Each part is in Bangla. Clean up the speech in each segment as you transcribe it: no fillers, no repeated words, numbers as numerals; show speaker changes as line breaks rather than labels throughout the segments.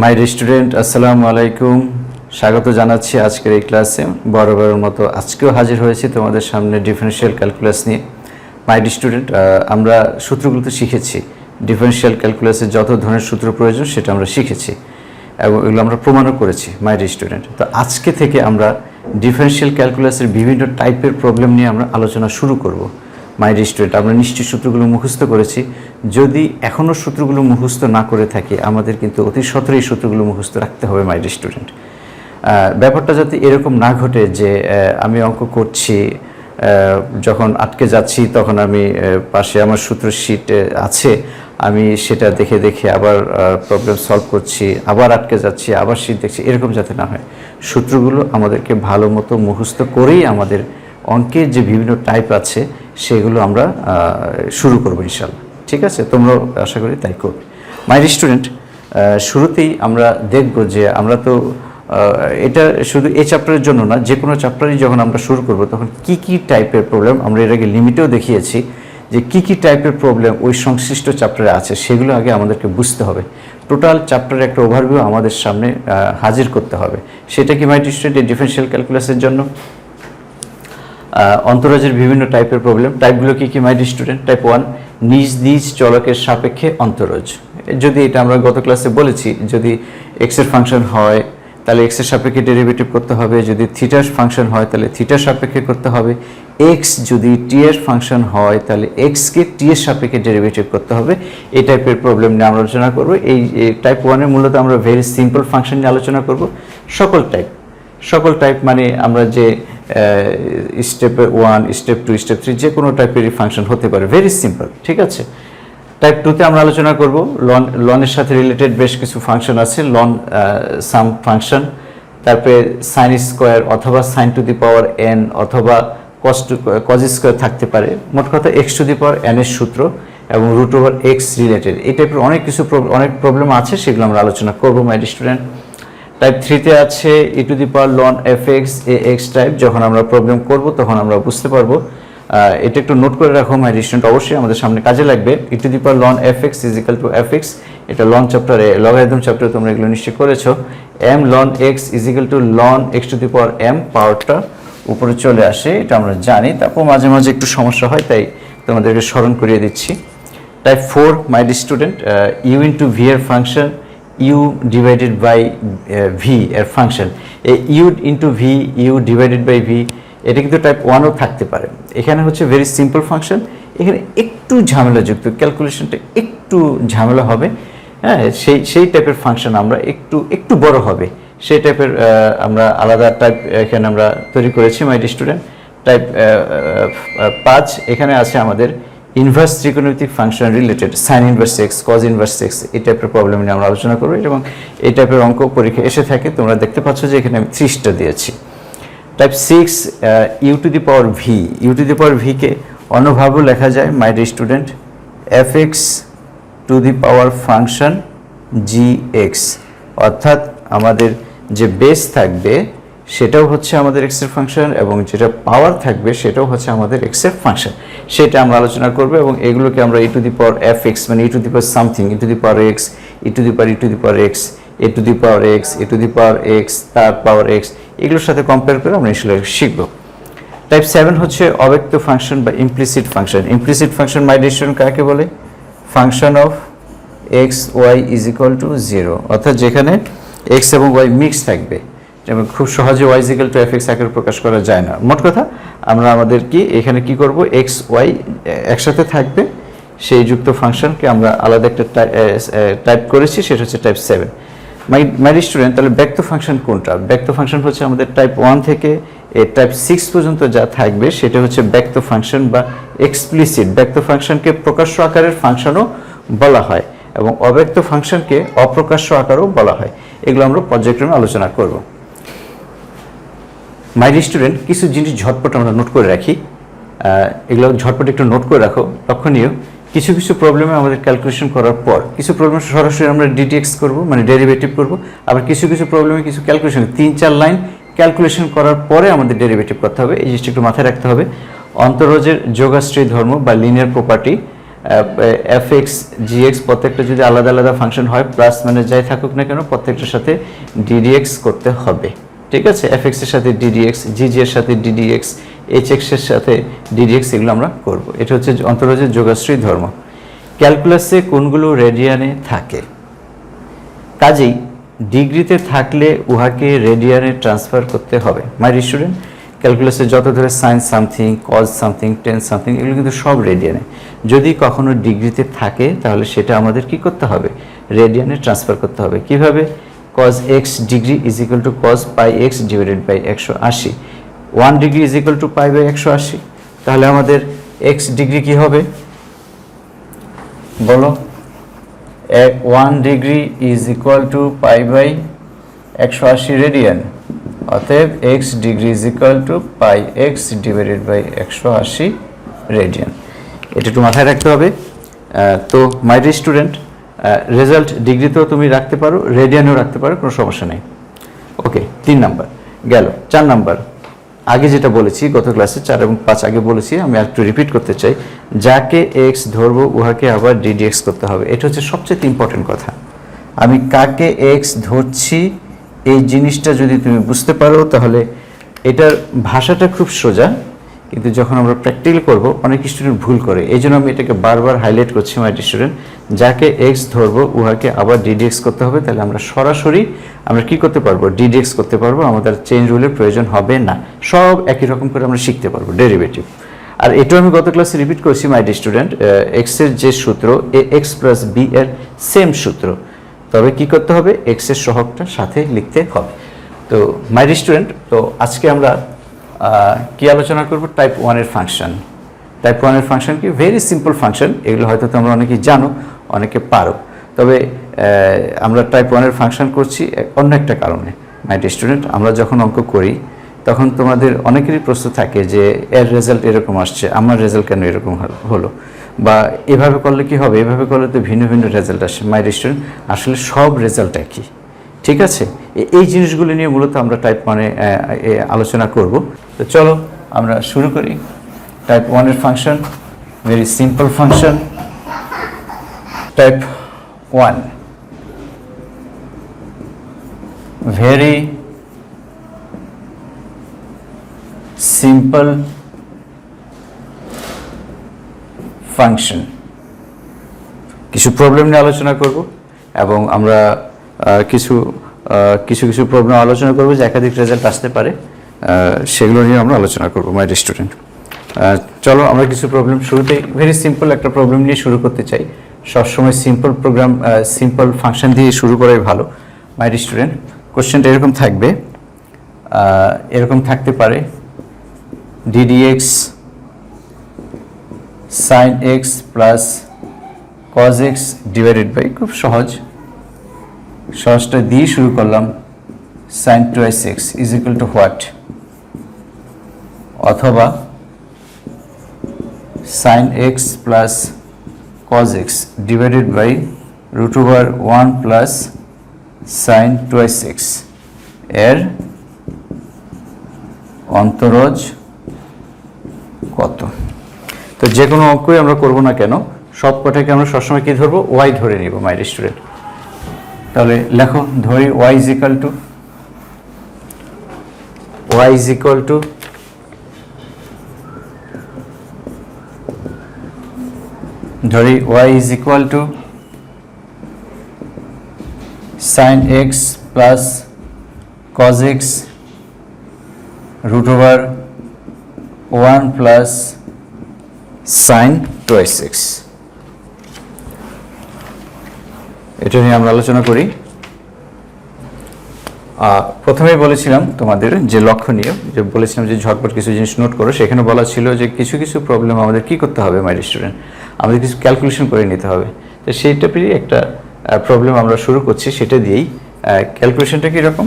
মাই স্টুডেন্ট আসসালামু আলাইকুম, স্বাগত জানাচ্ছি আজকের এই ক্লাসে। বরাবরের মতো আজকেও হাজির হয়েছি তোমাদের সামনে ডিফারেনশিয়াল ক্যালকুলাস নিয়ে। মাই স্টুডেন্ট, আমরা সূত্রগুলো তো শিখেছি, ডিফারেনশিয়াল ক্যালকুলাসের যত ধরনের সূত্র প্রয়োজন সেটা আমরা শিখেছি এবং এগুলো আমরা প্রমাণও করেছি। মাই স্টুডেন্ট, তো আজকে থেকে আমরা ডিফারেনশিয়াল ক্যালকুলাসের বিভিন্ন টাইপের প্রবলেম নিয়ে আমরা আলোচনা শুরু করব। মাই স্টুডেন্ট, আমরা নিশ্চয়ই সূত্রগুলো মুখস্থ করেছি। যদি এখনও সূত্রগুলো মুখস্থ না করে থাকি, আমাদের কিন্তু অতি সত্বরই সূত্রগুলো মুখস্থ রাখতে হবে। মাই স্টুডেন্ট, ব্যাপারটা যাতে এরকম না ঘটে যে আমি অঙ্ক করছি, যখন আটকে যাচ্ছি তখন আমি পাশে আমার সূত্র শিট আছে, আমি সেটা দেখে দেখে আবার প্রবলেম সলভ করছি, আবার আটকে যাচ্ছি, আবার শিট দেখছি, এরকম যাতে না হয়। সূত্রগুলো আমাদেরকে ভালো মতো মুখস্থ করেই আমাদের অঙ্কের যে বিভিন্ন টাইপ আছে সেগুলো আমরা শুরু করবো ইনশাল্লাহ। ঠিক আছে, তোমরাও আশা করি তাই করবে। মাই স্টুডেন্ট, শুরুতেই আমরা দেখব যে আমরা তো এটা শুধু এই চ্যাপ্টারের জন্য না, যে কোনো চ্যাপ্টারই যখন আমরা শুরু করব তখন কি কি টাইপের প্রবলেম, আমরা এর আগে লিমিটেও দেখিয়েছি যে কি কি টাইপের প্রবলেম ওই সংশ্লিষ্ট চ্যাপ্টারে আছে, সেগুলো আগে আমাদেরকে বুঝতে হবে। টোটাল চ্যাপ্টারের একটা ওভারভিউ আমাদের সামনে হাজির করতে হবে। সেটা কি মাই স্টুডেন্ট এই ডিফারেনশিয়াল ক্যালকুলাসের জন্য অন্তরজের বিভিন্ন টাইপের প্রবলেম। টাইপগুলো কি কি মাই স্টুডেন্ট? টাইপ 1, নিজ নিজ চলকের সাপেক্ষে অন্তরজ। যদি এটা আমরা গত ক্লাসে বলেছি, যদি এক্সের ফাংশন হয় তাহলে এক্সের সাপেক্ষে ডেরিভেটিভ করতে হবে, যদি থিটার ফাংশন হয় তাহলে থিটার সাপেক্ষে করতে হবে, এক্স যদি টি এর ফাংশন হয় তাহলে এক্সকে টি এর সাপেক্ষে ডেরিভেটিভ করতে হবে। এই টাইপের প্রবলেম নিয়ে আমরা আলোচনা করব। এই টাইপ 1-এর মূলত আমরা ভেরি সিম্পল ফাংশন নিয়ে আলোচনা করব। সকল টাইপ মানে আমরা যে স্টেপ 1, স্টেপ 2, স্টেপ 3 যে কোনো টাইপেরই ফাংশন হতে পারে, ভেরি সিম্পল। ঠিক আছে, টাইপ 2-তে আমরা আলোচনা করব লনের সাথে রিলেটেড বেশ কিছু ফাংশন আছে, লন সাম ফাংশন, তারপরে সাইন স্কোয়ার অথবা sine to the power n অথবা কজ স্কোয়ার থাকতে পারে। মোট কথা x to the power n এর সূত্র এবং রুট ওভার এক্স রিলেটেড, এই টাইপের অনেক প্রবলেম আছে, সেগুলো আমরা আলোচনা করবো মাই স্টুডেন্ট। টাইপ 3-তে আছে E to the power ln F X A X type. যখন আমরা প্রবলেম করব তখন আমরা বুঝতে পারবো। এটা একটু নোট করে রাখো মাই স্টুডেন্ট, অবশ্যই আমাদের সামনে কাজে লাগবে। E to the power ln F x is equal to F X, এটা লন চ্যাপ্টারে, লগারিদম চ্যাপ্টারে তোমরা এগুলো নিশ্চয়ই করেছো। M ln X is equal to ln X to the power M, পাওয়ারটা উপরে চলে আসে, এটা আমরা জানি। তারপর মাঝে মাঝে একটু সমস্যা হয়, তাই তোমাদেরকে স্মরণ করিয়ে দিচ্ছি। Type 4 my student, U into V এর function, U divided by V এর ফাংশন। এই U into V, U divided by V, এটা কিন্তু টাইপ 1-ও থাকতে পারে। এখানে হচ্ছে ভেরি সিম্পল ফাংশন, এখানে একটু ঝামেলাযুক্ত, ক্যালকুলেশনটা একটু ঝামেলা হবে। হ্যাঁ, সেই টাইপের ফাংশন আমরা একটু বড় হবে, সেই টাইপের আমরা আলাদা টাইপ এখানে আমরা তৈরি করেছি মাই স্টুডেন্ট। টাইপ 5, এখানে আছে আমাদের ইনভার্স ত্রিকোণমিতিক function related, sign inverse x, cos inverse x, এই টাইপের প্রবলেম নিয়ে আমরা আলোচনা করবো এবং এই টাইপের অঙ্ক পরীক্ষা এসে থাকে। তোমরা দেখতে পাচ্ছ যে এখানে আমি 30টা দিয়েছি। Type 6, U to the power V. U to the power ভিকে অন্যভাবেও লেখা যায় my student, F X to the power function G X, অর্থাৎ আমাদের যে বেস থাকবে সেটাও হচ্ছে আমাদের এক্সের ফাংশন এবং যেটা পাওয়ার থাকবে সেটাও হচ্ছে আমাদের এক্সের ফাংশন, সেটা আমরা আলোচনা করবো। এবং এগুলোকে আমরা E to the power F X মানে E to the power something, E to the power X, E to the power E to the power X, A to the power X, A to the power X, তার পাওয়ার এক্স, এগুলোর সাথে কম্পেয়ার করে আমরা আসলে শিখবো। টাইপ 7 হচ্ছে অব্যক্ত ফাংশন বা implicit function. Implicit function my student কাকে বলে? Function of x y is equal to 0, অর্থাৎ যেখানে এক্স এবং ওয়াই মিক্স থাকবে, যেমন খুব সহজে y is equal to F x আকারে প্রকাশ করা যায় না। মোট কথা আমরা আমাদের কি এখানে কি করব, এক্স ওয়াই একসাথে থাকবে, সেই যুক্ত ফাংশনকে আমরা আলাদা একটা টাইপ করেছি, সেটা হচ্ছে টাইপ 7। মাই স্টুডেন্ট, তাহলে ব্যক্ত ফাংশন কোনটা? ব্যক্ত ফাংশন হচ্ছে আমাদের টাইপ 1 থেকে টাইপ 6 পর্যন্ত যা থাকবে সেটা হচ্ছে ব্যক্ত ফাংশন বা এক্সপ্লিসিট। ব্যক্ত ফাংশনকে প্রকাশ্য আকারের ফাংশনও বলা হয় এবং অব্যক্ত ফাংশনকে অপ্রকাশ্য আকারও বলা হয়। এগুলো আমরা পর্যায়ক্রমে আলোচনা করব। মাই স্টুডেন্ট, কিছু জিনিস ঝটপট আমরা নোট করে রাখি, এগুলো ঝটপট একটু নোট করে রাখো। লক্ষণীয় কিছু প্রবলেমে আমাদের ক্যালকুলেশন করার পর, কিছু প্রবলেম সরাসরি আমরা ডিটিএক্স করবো মানে ডেরিভেটিভ করব, আবার কিছু প্রবলেমে কিছু ক্যালকুলেশন 3-4 লাইন ক্যালকুলেশন করার পরে আমাদের ডেরিভেটিভ করতে হবে। এই জিনিসটা একটু মাথায় রাখতে হবে। অন্তরজের যোগাশ্রয়ী ধর্ম বা লিনিয়ার প্রপার্টি এফ এক্স জি এক্স প্রত্যেকটা যদি আলাদা আলাদা ফাংশন হয়, প্লাস মানে যাই থাকুক না কেন প্রত্যেকটার সাথে ডিডিএক্স করতে হবে। ঠিক আছে, এফ এক্সের সাথে ডিডিএক্স, জি এর সাথে ডিডিএক্স, এইচ এক্সের সাথে ডিডিএক্স, এগুলো আমরা করব। এটা হচ্ছে অন্তরজের যোগাশ্রী ধর্ম। ক্যালকুলাসে কোনগুলো রেডিয়ানে থাকে? কাজেই ডিগ্রিতে থাকলে উহাকে রেডিয়ানে ট্রান্সফার করতে হবে। মাই স্টুডেন্ট, ক্যালকুলাসে যত ধরে sine something, cos something, tan something, এগুলো কিন্তু সব রেডিয়ানে। যদি কখনো ডিগ্রিতে থাকে তাহলে সেটা আমাদের কি করতে হবে? রেডিয়ানে ট্রান্সফার করতে হবে। কিভাবে? Cos x degree is equal to cos pi x divided by 180। 1 degree is equal to pi by 180। তাহলে আমাদের এক্স ডিগ্রি কি হবে বলো? 1 degree is equal to pi by 180 radian. অতএব x degree is equal to pi x divided by 180 radian. এটা একটু মাথায় রাখতে হবে। তো মাই ডিয়ার স্টুডেন্ট, রেজাল্ট ডিগ্রিতেও তুমি রাখতে পারো, রেডিয়ানেও রাখতে পারো, কোনো সমস্যা নেই। ওকে, 3 নাম্বার গেল। 4 নাম্বার, আগে যেটা বলেছি গত ক্লাসে 4 এবং 5 আগে বলেছি, আমি একটু রিপিট করতে চাই। যাকে এক্স ধরবো উহাকে আবার ডিডিএক্স করতে হবে। এটা হচ্ছে সবচেয়ে ইম্পর্টেন্ট কথা। আমি কাকে এক্স ধরছি এই জিনিসটা যদি তুমি বুঝতে পারো তাহলে এটার ভাষাটা খুব সোজা, কিন্তু যখন আমরা প্র্যাকটিক্যাল করব অনেক স্টুডেন্ট ভুল করে। এই জন্য আমি এটাকে বারবার হাইলাইট করছি। মাই স্টুডেন্ট, যাকে এক্স ধরবো উহাকে আবার ডিডিএক্স করতে হবে। তাহলে আমরা সরাসরি আমরা কি করতে পারবো? ডিডিএক্স করতে পারবো। আমাদের চেইন রুলের প্রয়োজন হবে না। সব একই রকম করে আমরা শিখতে পারবো ডেরিভেটিভ। আর এটাও আমি গত ক্লাসে রিপিট করছি মাই স্টুডেন্ট, এক্সের যে সূত্র এ এক্স প্লাস বি এর সেম সূত্র, তবে কি করতে হবে? এক্সের সহগটা সাথে লিখতে হবে। তো মাই স্টুডেন্ট, তো আজকে আমরা কি আলোচনা করব? টাইপ 1-এর ফাংশন। টাইপ 1-এর ফাংশন কি? Very simple function. এগুলো হয়তো তোমরা অনেকেই জানো, অনেকে পারো। তবে আমরা টাইপ 1-এর ফাংশন করছি অন্য একটা কারণে। মাই স্টুডেন্ট, আমরা যখন অঙ্ক করি তখন তোমাদের অনেকেরই প্রশ্ন থাকে যে এর রেজাল্ট এরকম আসছে, আমার রেজাল্ট কেন এরকম হলো, বা এভাবে করলে কি হবে, এভাবে করলে তো ভিন্ন ভিন্ন রেজাল্ট আসে। মাই স্টুডেন্ট, আসলে সব রেজাল্ট একই। ঠিক আছে, এই জিনিসগুলো নিয়ে মূলত আমরা টাইপ 1-এ আলোচনা করব। তো চলো আমরা শুরু করি। টাইপ 1-এর function, very simple function. Type 1, very simple function. কিছু প্রবলেম নিয়ে আলোচনা করব এবং আমরা কিছু প্রবলেম আলোচনা করব যে একাধিক রেজাল্ট আসতে পারে, সেগুলো নিয়ে আমরা আলোচনা করব। মাই স্টুডেন্ট, চলো আমরা কিছু প্রবলেম শুরুতেই ভেরি সিম্পল একটা প্রবলেম নিয়ে শুরু করতে চাই। সবসময় সিম্পল প্রোগ্রাম, সিম্পল ফাংশন দিয়ে শুরু করাই ভালো। মাই স্টুডেন্ট, কোশ্চেনটা এরকম থাকবে, এরকম থাকতে পারে d d x sine x plus cos x divided by, খুব সহজটা দিয়ে শুরু করলাম, sine twice x is equal to what, অথবা sine x plus cos x divided by root over 1 plus sine twice x এর অন্তরজ কত? তো যে কোনো অঙ্কই আমরা করবো না কেন, সব কটাকে আমরা সবসময় কি ধরবো? ওয়াই ধরে নিব। মাই স্টুডেন্ট, তাহলে লেখো, ধরি y ইজ ইকুয়াল টু ধরি y is equal to sine x plus cos x root over 1 plus sine twice x. এটা নিয়ে আমরা আলোচনা করি। প্রথমেই বলেছিলাম তোমাদের যে লক্ষণীয়, যে বলেছিলাম যে ঝটপট কিছু জিনিস নোট করো। সেখানে বলা ছিল যে কিছু প্রবলেম আমাদের কি করতে হবে মাই স্টুডেন্ট, আমাদের কিছু ক্যালকুলেশন করে নিতে হবে। তো সেইটা পেরিয়ে একটা প্রবলেম আমরা শুরু করছি, সেটা দিয়েই। ক্যালকুলেশনটা কীরকম,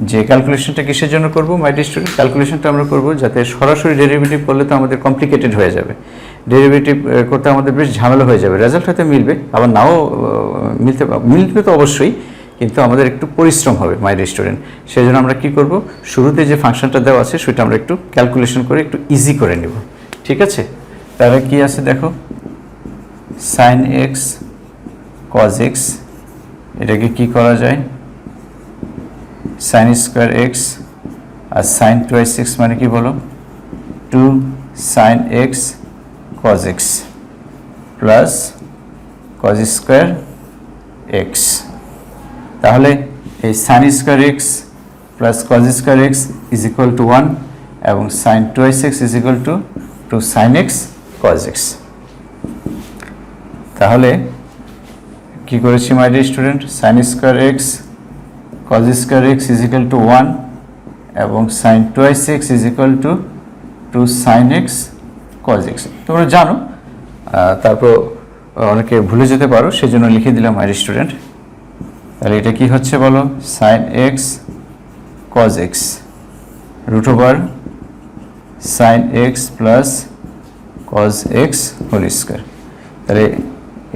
যে ক্যালকুলেশনটা কিসের জন্য করব মাই স্টুডেন্ট? ক্যালকুলেশনটা আমরা করব যাতে সরাসরি ডেরিভেটিভ করলে তো আমাদের কমপ্লিকেটেড হয়ে যাবে, ডেরিভেটিভ করতে আমাদের বেশ ঝামেলা হয়ে যাবে। রেজাল্ট হয়তো মিলবে, আবার নাও মিলবে তো অবশ্যই, কিন্তু আমাদের একটু পরিশ্রম হবে মাই স্টুডেন্ট। সেই জন্য আমরা কি করব, শুরুতে যে ফাংশনটা দেওয়া আছে সেটা আমরা একটু ক্যালকুলেশন করে একটু ইজি করে নেব। ঠিক আছে, তাহলে কি আছে দেখো, সাইন এক্স কজ এক্স, এটাকে কি করা যায়, সাইন স্কোয়ার এক্স, আর সাইন টুয়াইস এক্স মানে কি বলো, 2 sine x cos x plus cos square x. তাহলে এই sine square x plus cos square x is equal to 1 এবং sine twice x is equal to 2 sine x cos x. তাহলে কি করেছি my dear student, sine square x cos square x is equal to 1 এবং sine twice x is equal to 2 sine x cos x. তোমরা জানো, তারপর অনেকে ভুলে যেতে পারো, সেজন্য লিখে দিলাম মাই ডিয়ার স্টুডেন্ট। তাহলে এটা কি হচ্ছে বলো, sine x cos x root over sine x plus cos x whole square. তাহলে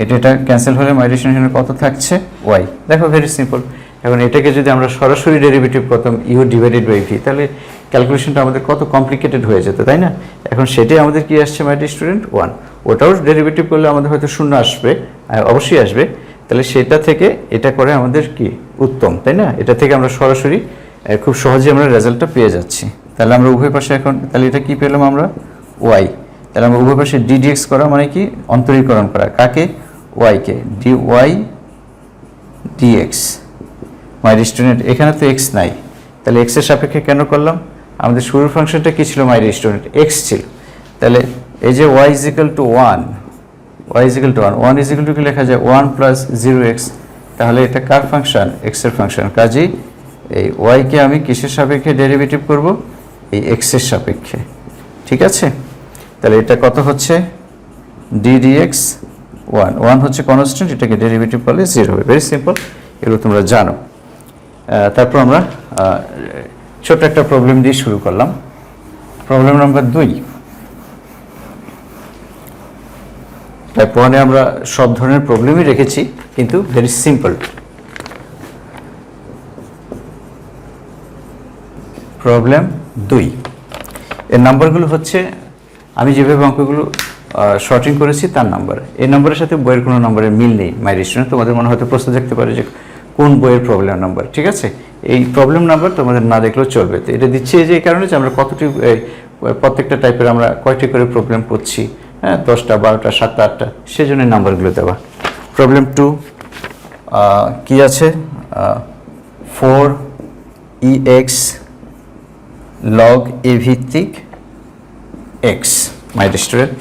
এটা ক্যান্সেল হলে মাই ডিয়ার স্টুডেন্ট কত থাকছে, ওয়াই। দেখো ভেরি সিম্পল। এখন এটাকে যদি আমরা সরাসরি ডেরিভেটিভ করতাম ইউ ডিভাইডেড বাই ভি, তাহলে ক্যালকুলেশনটা আমাদের কত কমপ্লিকেটেড হয়ে যেত, তাই না? এখন সেটাই আমাদের কি আসছে মাই ডিয়ার স্টুডেন্ট, 1। ওটাও ডেরিভেটিভ করলে আমাদের হয়তো শূন্য আসবে, অবশ্যই আসবে। তাহলে সেটা থেকে এটা করে আমাদের কি উত্তম, তাই না? এটা থেকে আমরা সরাসরি খুব সহজে আমরা রেজাল্টটা পেয়ে যাচ্ছি। তাহলে আমরা উভয় পাশে এখন, তাহলে এটা কি পেলাম আমরা, ওয়াই। তাহলে আমরা উভয় পাশে ডিডিএক্স করা মানে কি, অন্তরীকরণ করা, কাকে, ওয়াইকে, d y d x. My dear student এখানে তো এক্স নাই, তাহলে এক্স এর সাপেক্ষে কেন করলাম, আমাদের শুরুর ফাংশনটা কি ছিল মাই ডিয়ার স্টুডেন্ট, এক্স ছিল। তাহলে এই যে y is equal to 1, y is equal to 1, 1 is equal to কি লেখা যায়, 1 প্লাস 0x। তাহলে এটা কার ফাংশন, এক্স এর ফাংশন। কাজেই এই ওয়াইকে আমি কিসের সাপেক্ষে ডেরিভেটিভ করব, এই এক্স এর সাপেক্ষে, ঠিক আছে? তাহলে এটা কত হচ্ছে, ডি ডিএক্স 1, 1 হচ্ছে কনস্ট্যান্ট, এটাকে ডেরিভেটিভ করলে 0 হবে। ভেরি সিম্পল, এগুলো তোমরা জানো। তারপর আমরা ছোট একটা প্রবলেম দিয়ে শুরু করলাম। Problem number 2। টাইপ 1-এ আমরা সব ধরনের প্রবলেমই রেখেছি, কিন্তু ভেরি সিম্পল। প্রবলেম 2 এর নাম্বারগুলো হচ্ছে, আমি যেভাবে অঙ্কগুলো শর্টিং করেছি তার নাম্বার। এই নাম্বারের সাথে বইয়ের কোনো নাম্বারের মিল নেই মাই ডিয়ার স্টুডেন্ট। তোমাদের মনে হয়তো প্রশ্ন থাকতে পারে যে কোন বইয়ের প্রবলেম নাম্বার, ঠিক আছে? এই প্রবলেম নাম্বার তোমাদের না দেখলেও চলবে। তো এটা দিচ্ছি এই যে এই কারণে যে আমরা কতটি, প্রত্যেকটা টাইপের আমরা কয়টি করে প্রবলেম করছি, হ্যাঁ, 10টা 12টা 7টা 8টা, সেজন্য নাম্বারগুলো দেওয়া। প্রবলেম 2 কি আছে, 4ex log a ভিত্তিক x। মাই ডিয়ার স্টুডেন্ট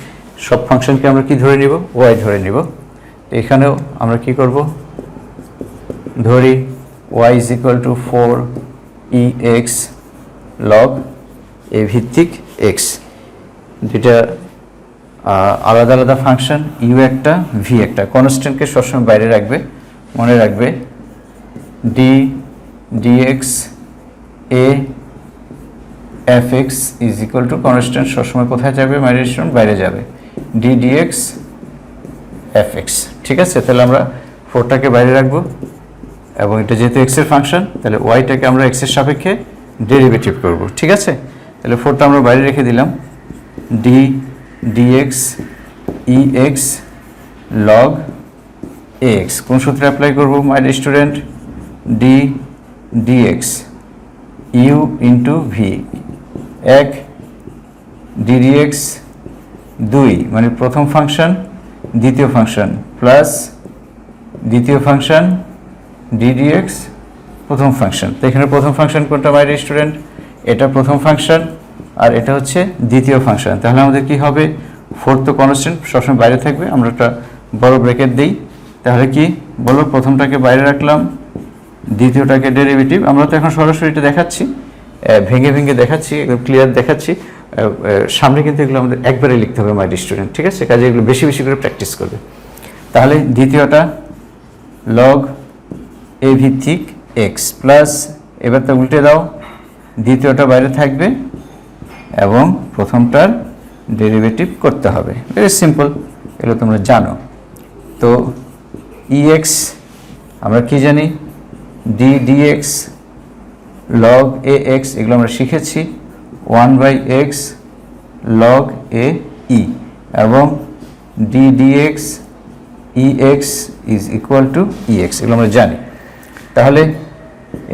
সব ফাংশনকে আমরা কি ধরে নিব, ওয়াই ধরে নিব। এখানেও আমরা কি করব, ধরি y is equal to 4ex log a ভিত্তিক x। যেটা আলাদা আলাদা ফাংশন, ইউ একটা ভি একটা, কনস্ট্যান্টকে সবসময় বাইরে রাখবে, মনে রাখবে d dx a f x is equal to constant সবসময় কোথায় যাবে মাই ডিয়ার স্টুডেন্ট, বাইরে যাবে, ডি ডিএক্স এফ এক্স, ঠিক আছে? তাহলে আমরা 4টাকে বাইরে রাখবো এবং এটা যেহেতু এক্স এর ফাংশন, তাহলে ওয়াইটাকে আমরা এক্স এর সাপেক্ষে ডেরিভেটিভ করব, ঠিক আছে? তাহলে 4টা আমরা বাইরে রেখে দিলাম, d dx e x log a x. কোন সূত্রে অ্যাপ্লাই করবো my dear student, d dx u into v, 1 d dx 2 মানে প্রথম ফাংশন দ্বিতীয় ফাংশন প্লাস দ্বিতীয় ফাংশন ডি ডিএক্স প্রথম ফাংশন। তো এখানে প্রথম ফাংশন কোনটা মাই ডিয়ার স্টুডেন্ট, এটা প্রথম ফাংশন আর এটা হচ্ছে দ্বিতীয় ফাংশন। তাহলে আমাদের কি হবে, 4 তো কনস্ট্যান্ট সবসময় বাইরে থাকবে, আমরা একটা বড় ব্র্যাকেট দিই। তাহলে কি বলো, প্রথমটাকে বাইরে রাখলাম, দ্বিতীয়টাকে ডেরিভেটিভ। আমরা তো এখন সরাসরি এটা দেখাচ্ছি, ভেঙে ভেঙে দেখাচ্ছি, একদম ক্লিয়ার দেখাচ্ছি। সামনে কিন্তু এগুলো আমাদের একবারে লিখতে হবে মাই ডিয়ার স্টুডেন্ট, ঠিক আছে? কাজে এগুলো বেশি বেশি করে প্র্যাকটিস করবে। তাহলে দ্বিতীয়টা লগ এ ভিত্তিক এক্স প্লাস, এবার তো উল্টে দাও, দ্বিতীয়টা বাইরে থাকবে এবং প্রথমটার ডেরিভেটিভ করতে হবে। ভেরি সিম্পল, এগুলো তোমরা জানো। তো ইএক্স আমরা কি জানি, D dx log a x, এগুলো আমরা শিখেছি, 1/x log a e এবং d dx ex is equal two ex, এগুলো আমরা জানি। তাহলে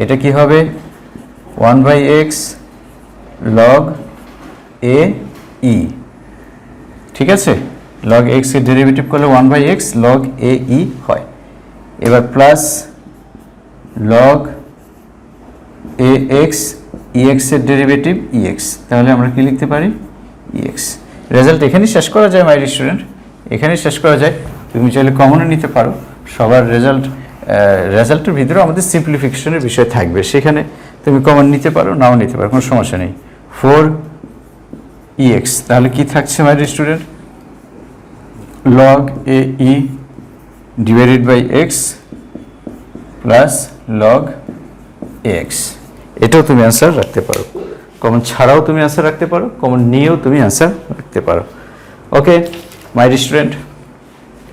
এটা কি হবে 1/x log a e, ঠিক আছে? log x এর ডেরিভেটিভ করলে 1/x log a e হয়। এবার প্লাস log ax ex এর ডেরিভেটিভ ex, তাহলে আমরা কি লিখতে পারি ex। রেজাল্ট এখানেই শেষ করা যায় মাই স্টুডেন্ট, এখানেই শেষ করা যায়। তুমি চাইলে কমনও নিতে পারো, সবার রেজাল্টের ভিতরে আমাদের সিম্পলিফিকেশনের বিষয় থাকবে, সেখানে তুমি কমন নিতে পারো নাও নিতে পারো, কোনো সমস্যা নেই। 4ex, তাহলে কি থাকছে my student log a e divided by x plus log ax। এটাও তুমি অ্যান্সার রাখতে পারো, কমন ছাড়াও তুমি অ্যান্সার রাখতে পারো, কমন নিয়েও তুমি অ্যান্সার রাখতে পারো। ওকে মাই স্টুডেন্ট,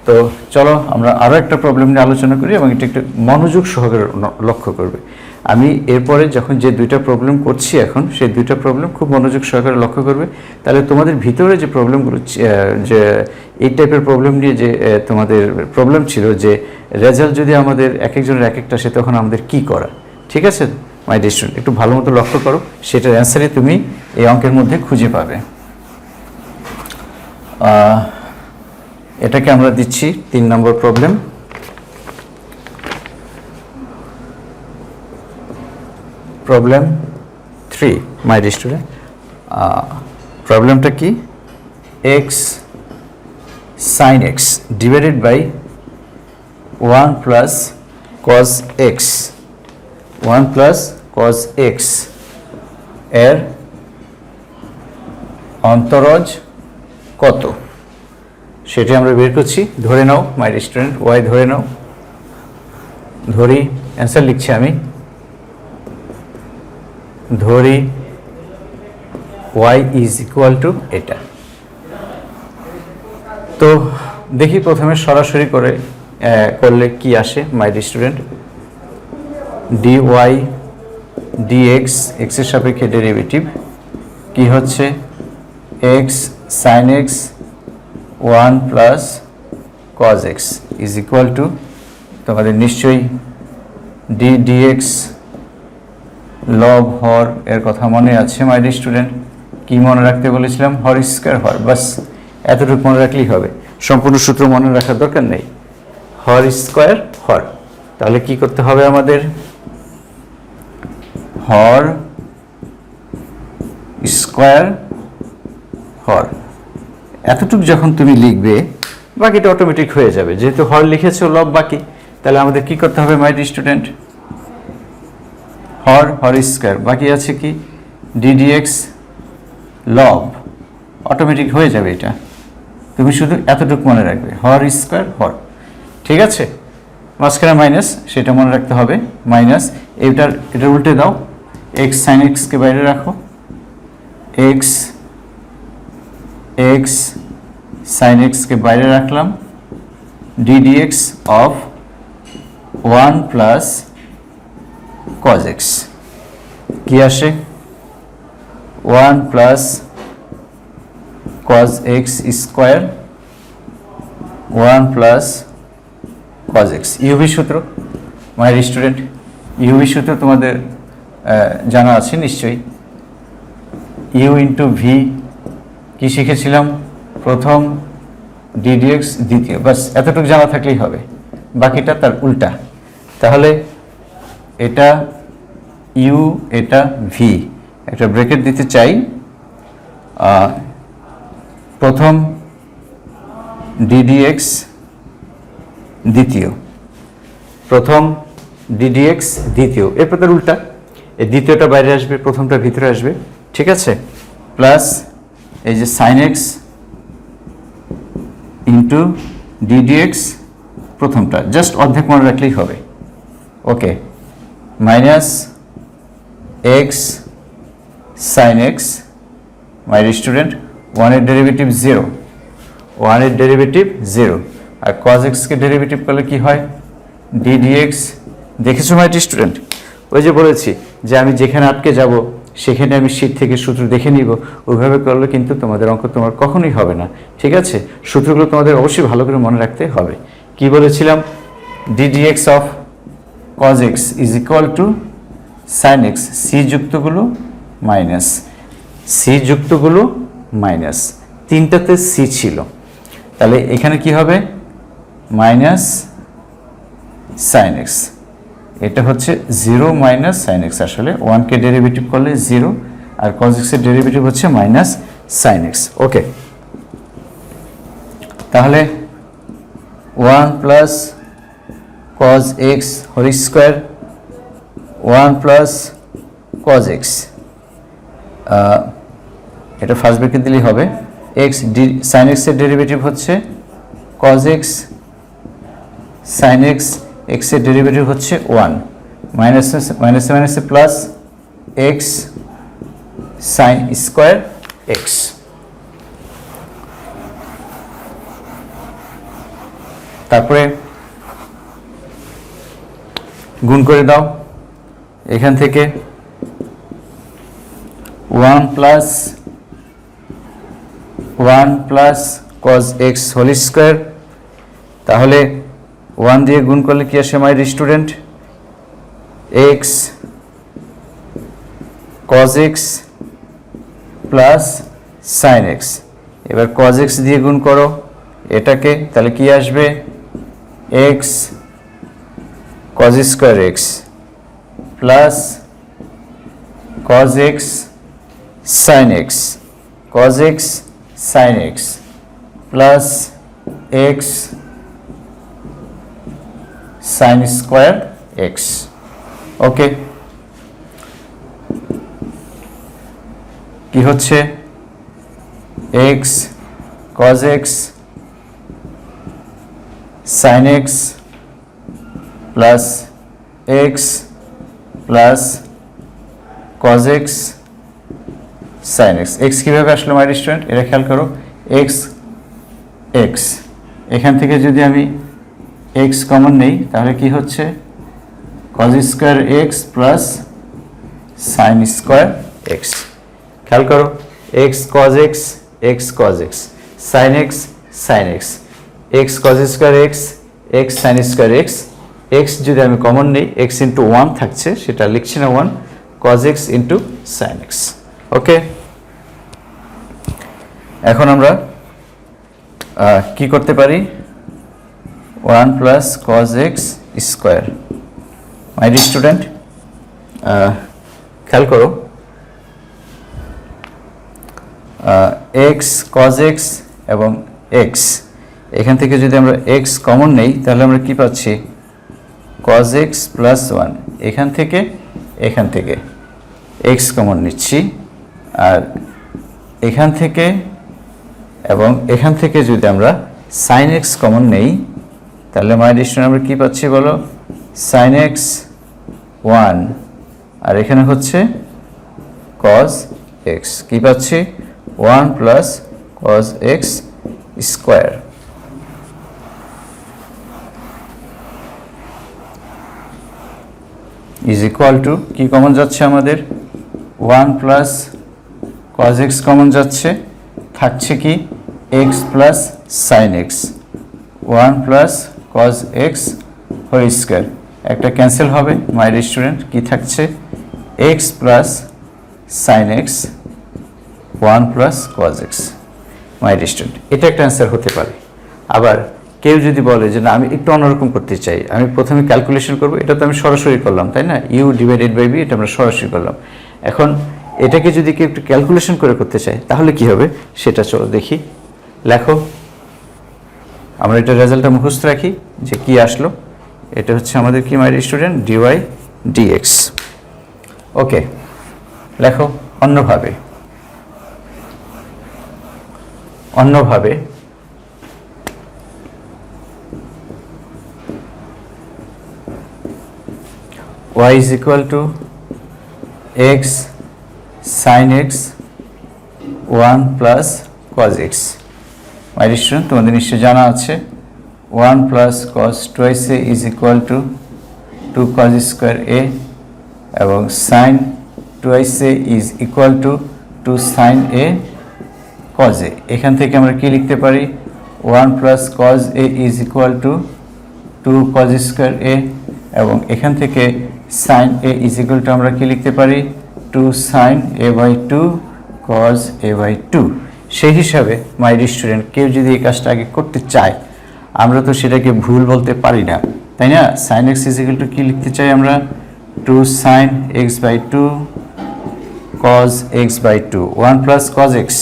তো চলো আমরা আরও একটা প্রবলেম নিয়ে আলোচনা করি এবং এটা একটু মনোযোগ সহকারে লক্ষ্য করবে। আমি এরপরে যখন যে দুইটা প্রবলেম করছি এখন, সেই দুইটা প্রবলেম খুব মনোযোগ সহকারে লক্ষ্য করবে, তাহলে তোমাদের ভিতরে যে প্রবলেমগুলো, যে এই টাইপের প্রবলেম নিয়ে যে তোমাদের প্রবলেম ছিল, যে রেজাল্ট যদি আমাদের এক একজনের এক একটা আসে তখন আমাদের কি করা, ঠিক আছে মাই ডিয়ার স্টুডেন্ট? একটু ভালো মতো লক্ষ্য করো, সেটার অ্যান্সারই তুমি এই অঙ্কের মধ্যে খুঁজে পাবে। এটাকে আমরা দিচ্ছি 3 নম্বর problem. Problem 3 my dear student. প্রবলেমটা কি? x sin x divided by 1 plus cos x, 1 plus cos x এর অন্তরজ কত, সেটি আমরা বের করছি। ধরে নাও মাই স্টুডেন্ট, y ধরে নাও, ধরি অ্যান্সার লিখছি আমি, ধরি y ইজ ইকুয়াল টু এটা। তো দেখি প্রথমে সরাসরি করলে কি আসে my student. dy dx, x এর সাপেক্ষে ডেরিভেটিভ কি হচ্ছে x sin x 1 plus cos x is equal two, তোমাদের নিশ্চয়ই dx লব হর এর কথা মনে আছে মাই ডিয়ার স্টুডেন্ট? কি মনে রাখতে বলেছিলাম? হর স্কয়ার হর, বাস এতটুকু মনে রাখলেই হবে, সম্পূর্ণ সূত্র মনে রাখার দরকার নেই। হর স্কয়ার হর, তাহলে কি করতে হবে আমাদের? হর স্কয়ার হর, এতটুকু যখন তুমি লিখবে বাকিটা অটোমেটিক হয়ে যাবে, যেহেতু হর লিখেছো লব বাকি, তাহলে আমাদের কি করতে হবে মাই dear student? Har Har square, বাকি আছে কি ddx লব, অটোমেটিক হয়ে যাবে এটা। তুমি শুধু এতটুকু মনে রাখবে, হর স্কয়ার হর, ঠিক আছে? মাঝখানে মাইনাস, সেটা মনে রাখতে হবে, মাইনাস। এটা উল্টে দাও, x sin x কে বাইরে রাখো, x sin x কে বাইরে রাখলাম, ddx of 1 plus cos x কি আসে? 1 plus cos x square 1 plus cos x, UV সূত্র মাই স্টুডেন্ট। ইউভি সূত্র তোমাদের জানা আছে নিশ্চয়ই। ইউ ইন্টু ভি কি শিখেছিলাম? প্রথম ddx দ্বিতীয়, বাস এতটুকু জানা থাকলেই হবে, বাকিটা তার উল্টা। তাহলে এটা ইউ, এটা ভি, একটা ব্র্যাকেট দিতে চাই। প্রথম ddx দ্বিতীয়, প্রথম ddx দ্বিতীয়, এরপর তার উল্টা, এই দ্বিতীয়টা বাইরে আসবে, প্রথমটা ভিতরে আসবে, ঠিক আছে? প্লাস এই যে sin x ইন্টু ddx, প্রথমটা জাস্ট অর্ধেক মনে রাখলেই হবে, okay, minus x sin x my student, 1 এর ডেরিভেটিভ 0, 1 এর ডেরিভেটিভ 0, আর cos x কে ডেরিভেটিভ করলে কি হয়? ddx, দেখেছো মাই স্টুডেন্ট? ওই যে বলেছি যে আমি যেখানে আটকে যাব সেখানে আমি শীট থেকে সূত্র দেখে নিব, ওইভাবে করলে কিন্তু তোমাদের অঙ্ক তোমার কখনোই হবে না, ঠিক আছে? সূত্রগুলো তোমাদের অবশ্যই ভালো করে মনে রাখতে হবে। কি বলেছিলাম, ddx of cos x is equal to sin x, C যুক্তগুলো মাইনাস, সি যুক্তগুলো মাইনাস, তিনটাতে সি ছিল, তাহলে এখানে কি হবে মাইনাস sin x, এটা হচ্ছে 0 মাইনাস sin x, আসলে 1 কে ডেরিভেটিভ করলে 0 আর cos x এর ডেরিভেটিভ হচ্ছে মাইনাস sin x। ওকে, তাহলে 1 plus cos x whole square 1 plus cos x, এটা ফার্স্ট ব্র্যাকেট দিলেই হবে, x sin x এর ডেরিভেটিভ হচ্ছে cos x, sin x, x এর ডেরিভেটিভ হচ্ছে 1, মাইনাস মাইনাসে plus x sin square x। তারপরে গুণ করে দাও, এখান থেকে 1 plus cos x whole square, তাহলে 1 দিয়ে গুণ করলে কি আসে my student, x cos x plus sin x, এবার cos x দিয়ে গুণ করো এটাকে, তাহলে কি আসবে x cos square x plus cos x sin x, cos x sin x plus x sin square x। ওকে, কি হচ্ছে x cos x sin x plus x plus cos x sin x। x কিভাবে আসলো মাই স্টুডেন্ট, এটা খেয়াল করো, x এখান থেকে যদি আমি x কমন নেই তাহলে কি হচ্ছে cos square x plus sin square x। খেয়াল করো, x cos x sin x x cos square x sin square x যদি আমি কমন নেই x ইন্টু 1 থাকছে, সেটা লিখছি না 1, cos x into sin x। ওকে, এখন আমরা কি করতে পারি, 1 plus cos x square, my student খেয়াল করো, x cos x এবং x, এখান থেকে যদি আমরা x কমন নেই তাহলে আমরা কি পাচ্ছি cos x প্লাস 1, এখান থেকে x কমন নিচ্ছি, আর এখান থেকে এবং এখান থেকে যদি আমরা sin x কমন নেই তাহলে মাই স্টুডেন্ট আমরা কি পাচ্ছি বলো, sin x 1, আর এখানে হচ্ছে cos x, কি পাচ্ছি 1 plus cos x square. Is equal to, কি কমন যাচ্ছে আমাদের 1 প্লাস cos x কমন যাচ্ছে, থাকছে কি x plus sin x, 1 plus cos x whole square, একটা ক্যান্সেল হবে মাই স্টুডেন্ট, কি থাকছে x plus sin x 1 plus cos x। My student এটা একটা অ্যান্সার হতে পারে। আবার কেউ যদি বলে যে না আমি একটু অন্যরকম করতে চাই, আমি প্রথমে ক্যালকুলেশন করব, এটা তো আমি সরাসরি করলাম তাই না, u ডিভাইডেড বাই v, এটা আমরা সরাসরি করলাম, এখন এটাকে যদি কেউ একটু ক্যালকুলেশন করে করতে চায় তাহলে কি হবে সেটা চলো দেখি। লেখো, আমরা এটা রেজাল্টটা মুখস্থ রাখি যে কি আসলো, এটা হচ্ছে আমাদের কি মাই স্টুডেন্ট dy dx। ওকে, লেখো অন্যভাবে y is equal to x sin x 1 plus cos x। My student তোমাদের নিশ্চয় জানা আছে 1 plus cos twice a is equal to 2 cos square a এবং sin twice a is equal to 2 sin a cos a। এখান থেকে আমরা কি লিখতে পারি 1 plus cos a is equal to two cos square a, এবং এখান থেকে sine a is equal to আমরা কি লিখতে পারি, two sine a by two cos a by two. সেই হিসাবে মাই স্টুডেন্ট, কেউ যদি এই কাজটা আগে করতে চায়, আমরা তো সেটাকে ভুল বলতে পারি না, তাই না? Sine x is equal to কী লিখতে চাই আমরা, two sine x by two cos x by two, one plus cos x,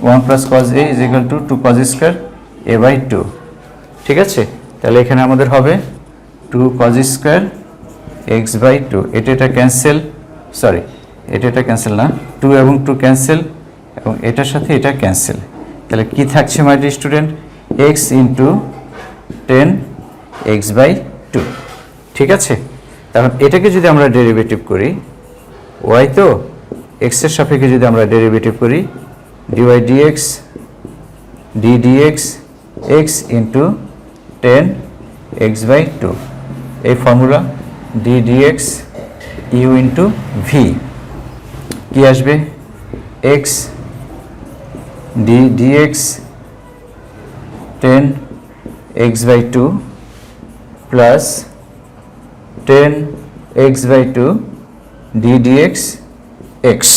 one plus cos a is equal to two cos square a by two. ঠিক আছে, তাহলে এখানে আমাদের হবে two cos square x by two, এটা ক্যান্সেল, এটা ক্যান্সেল না, টু এবং টু ক্যান্সেল, এবং এটার সাথে এটা ক্যান্সেল। তাহলে কি থাকছে my dear student, x into tan x by two. ঠিক আছে, তখন এটাকে যদি আমরা ডেরিভেটিভ করি, ওয়াই তো এক্সের সাপেক্ষে যদি আমরা ডেরিভেটিভ করি, d y d x d d x x into tan x by two, এই formula d dx u into v, কি আসবে, x d dx tan x by two plus tan x by two d d x x.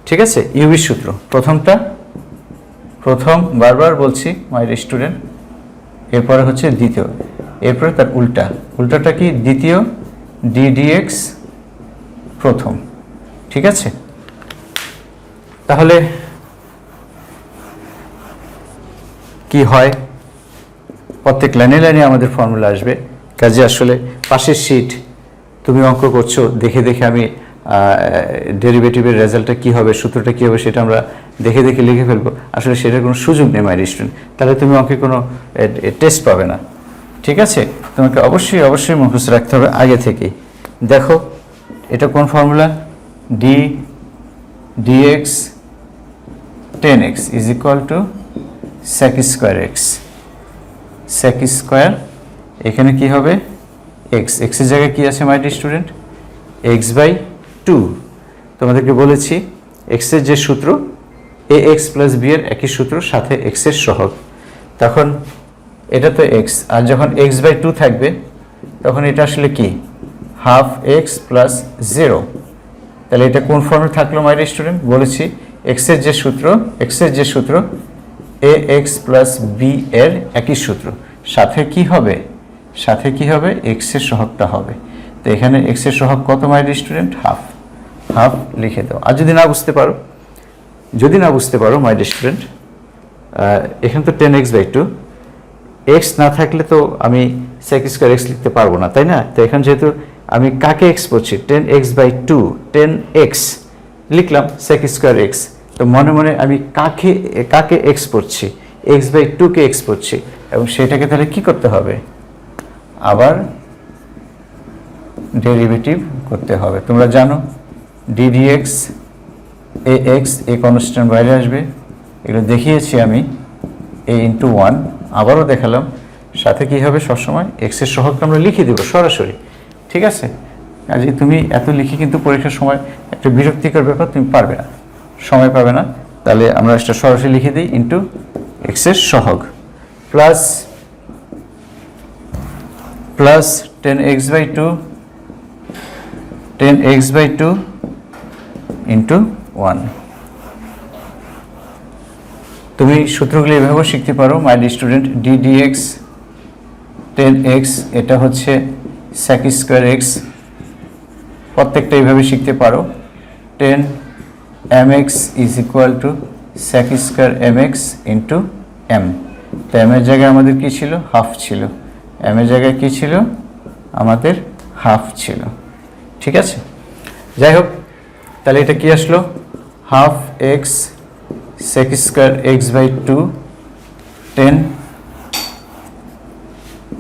ঠিক আছে, ইউভির সূত্র প্রথম বারবার বলছি মাই স্টুডেন্ট, এরপরে হচ্ছে দ্বিতীয়, এরপরে তার উল্টাটা কি, দ্বিতীয় ডি ডিএক্স প্রথম। ঠিক আছে, তাহলে কি হয়, প্রত্যেক লাইনে লাইনে আমাদের ফর্মুলা আসবে। কাজে আসলে পাশের শীট তুমি অঙ্ক করছো, দেখে দেখে আমি ডেরিভেটিভের রেজাল্টটা কী হবে, সূত্রটা কী হবে, সেটা আমরা দেখে দেখে লিখে ফেলবো, আসলে সেটার কোনো সুযোগ নেই মাই স্টুডেন্ট, তাহলে তুমি অঙ্কে কোনো টেস্ট পাবে না। ঠিক আছে, তোমাকে অবশ্যই মুখস্থ রাখতে হবে আগে থেকেই। দেখো এটা কোন formula, d dx tan x is equal to sec square x, sec square, এখানে কি হবে এক্সের জায়গায় কি আছে my dear student, x by two. তোমাদেরকে বলেছি এক্সের যে সূত্র, এ এক্স প্লাস বি এর একই সূত্র, সাথে এক্সের সহগ, তখন এটা তো এক্স, আর যখন এক্স বাই টু থাকবে তখন এটা আসলে কি, হাফ এক্স প্লাস জিরো। তাহলে এটা কোন ফর্মে থাকলো মাই ডিয়ার স্টুডেন্ট, বলেছি এক্সের যে সূত্র এ এক্স প্লাস বি এর একই সূত্র, সাথে কি হবে এক্সের সহগটা হবে। তো এখানে এক্সের সহগ কত মাই ডিয়ার স্টুডেন্ট, হাফ লিখে দাও। আর যদি না বুঝতে পারো মাই ডিয়ার স্টুডেন্ট, এখানে তো tan x by two, x না থাকলে তো আমি সেক স্কোয়ার এক্স লিখতে পারবো না, তাই না? তো এখানে যেহেতু আমি কাকে এক্স পড়ছি, tan x by two, tan x লিখলাম সেক স্কোয়ার এক্স, তো মনে মনে আমি কাকে এক্স পড়ছি, এক্স বাই টুকে এক্স পড়ছি, এবং সেটাকে তাহলে কি করতে হবে, আবার ডেরিভেটিভ করতে হবে। তোমরা জানো d dx a x, a constant বাইরে আসবে, এগুলো দেখিয়েছি আমি, এ ইন্টু ওয়ান, আবারও দেখালাম, সাথে কি হবে, সবসময় এক্সের সহগটা আমরা লিখে দেবো সরাসরি। ঠিক আছে, কাজে তুমি এত লিখে কিন্তু পরীক্ষার সময় একটা বিরক্তিকর ব্যাপার, তুমি সময় পাবে না, তাহলে আমরা এটা সরাসরি লিখে দিই, ইন্টু এক্সের সহগ plus tan x by two into one. তুমি সূত্রগুলি এভাবে শিখতে পারো my dear student, d dx tan x, এটা হচ্ছে সেক স্কোয়ার এক্স, প্রত্যেকটা এইভাবে শিখতে পারো, tan m x is equal to sec square m x into m. তো এম এর জায়গায় আমাদের কি ছিল, হাফ ছিল, এম এর জায়গায় কি ছিল, আমাদের হাফ ছিল। ঠিক আছে, যাই হোক, তাহলে এটা কি আসলো, half x sec square x by two,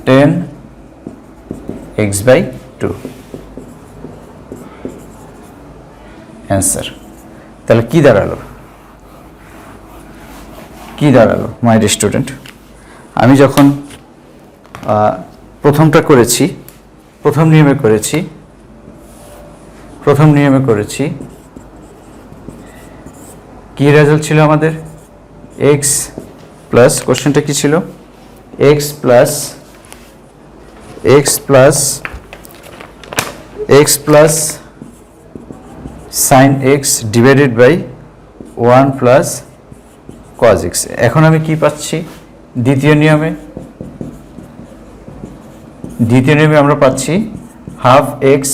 tan x by two, answer. তাহলে কি দাঁড়ালো মাই ডিয়ার স্টুডেন্ট, আমি যখন প্রথমটা করেছি, প্রথম নিয়মে করেছি, কি রেজাল্ট ছিল আমাদের, এক্স প্লাস কোশ্চেনটা কি ছিল, x plus sine x divided by 1 plus cos x. এখন আমি কি পাচ্ছি, দ্বিতীয় নিয়মে আমরা পাচ্ছি half x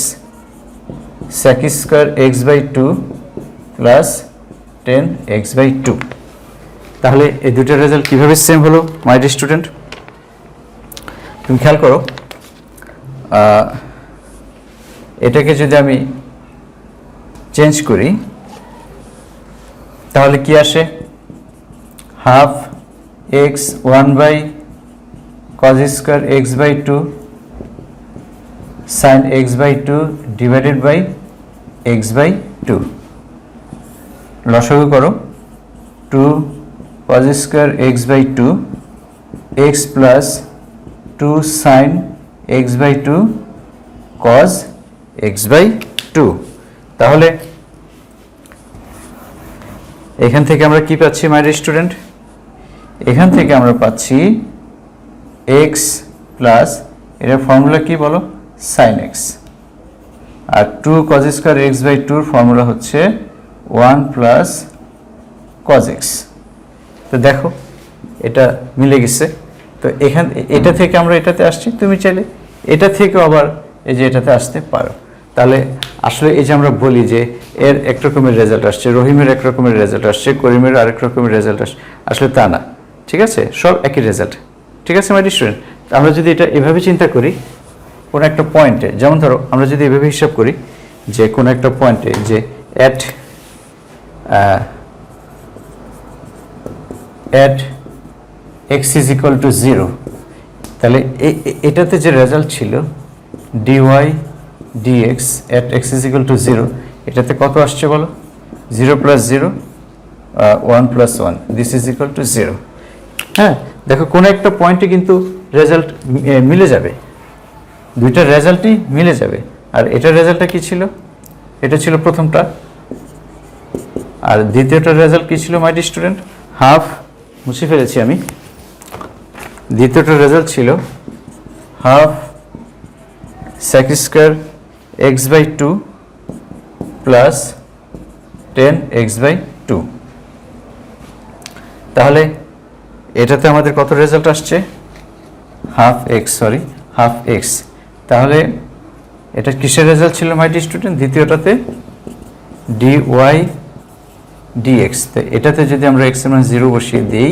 sec square x by 2 plus 10x/2। তাহলে এই দুটোর রেজাল্ট কিভাবে সেম হলো মাই ডিয়ার স্টুডেন্ট? তুমি খেয়াল করো, এটাকে যদি আমি চেঞ্জ করি তাহলে কি আসে, half x 1 cos square x by 2 sin x/2 divided by x/2। লসাগু করো, 2 cos square x/2 x plus 2 sin x/2 cos x/2। তাহলে এখান থেকে আমরা কি পাচ্ছি মাই ডিয়ার স্টুডেন্ট? এখান থেকে আমরা পাচ্ছি x প্লাস, এর ফর্মুলা কি বলো, sin x, আর 2 cos স্কয়ার x/2 এর ফর্মুলা হচ্ছে 1 প্লাস cos x। তো দেখো এটা মিলে গেছে। তো এটা থেকে আমরা এটাতে আসছি, তুমি চাইলে এটা থেকে আবার এই যে এটাতে আসতে পারো। তাহলে আসলে এই যে আমরা বলি যে এর এক রকমের রেজাল্ট আসছে, রহিমের এক রকমের রেজাল্ট আসছে, করিমের আরেক রকমের রেজাল্ট আসছে, আসলে তা না, ঠিক আছে? সব একই রেজাল্ট, ঠিক আছে মাই ডিয়ার স্টুডেন্ট? আমরা যদি এটা এভাবে চিন্তা করি, কোনো একটা পয়েন্টে, যেমন ধরো আমরা যদি এভাবে হিসাব করি যে কোনো একটা পয়েন্টে যে at x is equal to 0, তাহলে এটাতে যে রেজাল্ট ছিল dy dx at x is equal to 0, এটাতে কত আসছে বলো? 0 plus 0 1 plus 1, this is equal to 0। হ্যাঁ, দেখো কোনো একটা পয়েন্টে কিন্তু রেজাল্ট মিলে যাবে, দুইটা রেজাল্টই মিলে যাবে। আর এটার রেজাল্টটা কি ছিল? এটা ছিল প্রথমটা, আর দ্বিতীয়টার রেজাল্ট কি ছিল মাই ডিয়ার স্টুডেন্ট? হাফ, মুছে ফেলেছি আমি, দ্বিতীয়টার রেজাল্ট ছিল half sec square x/2 plus 10x/2। তাহলে এটাতে আমাদের কত রেজাল্ট আসছে? Half x. তাহলে এটা কিসের রেজাল্ট ছিল মাই ডিয়ার স্টুডেন্ট? দ্বিতীয়টাতে dy dx। তো এটাতে যদি আমরা x এর মান 0 বসিয়ে দিই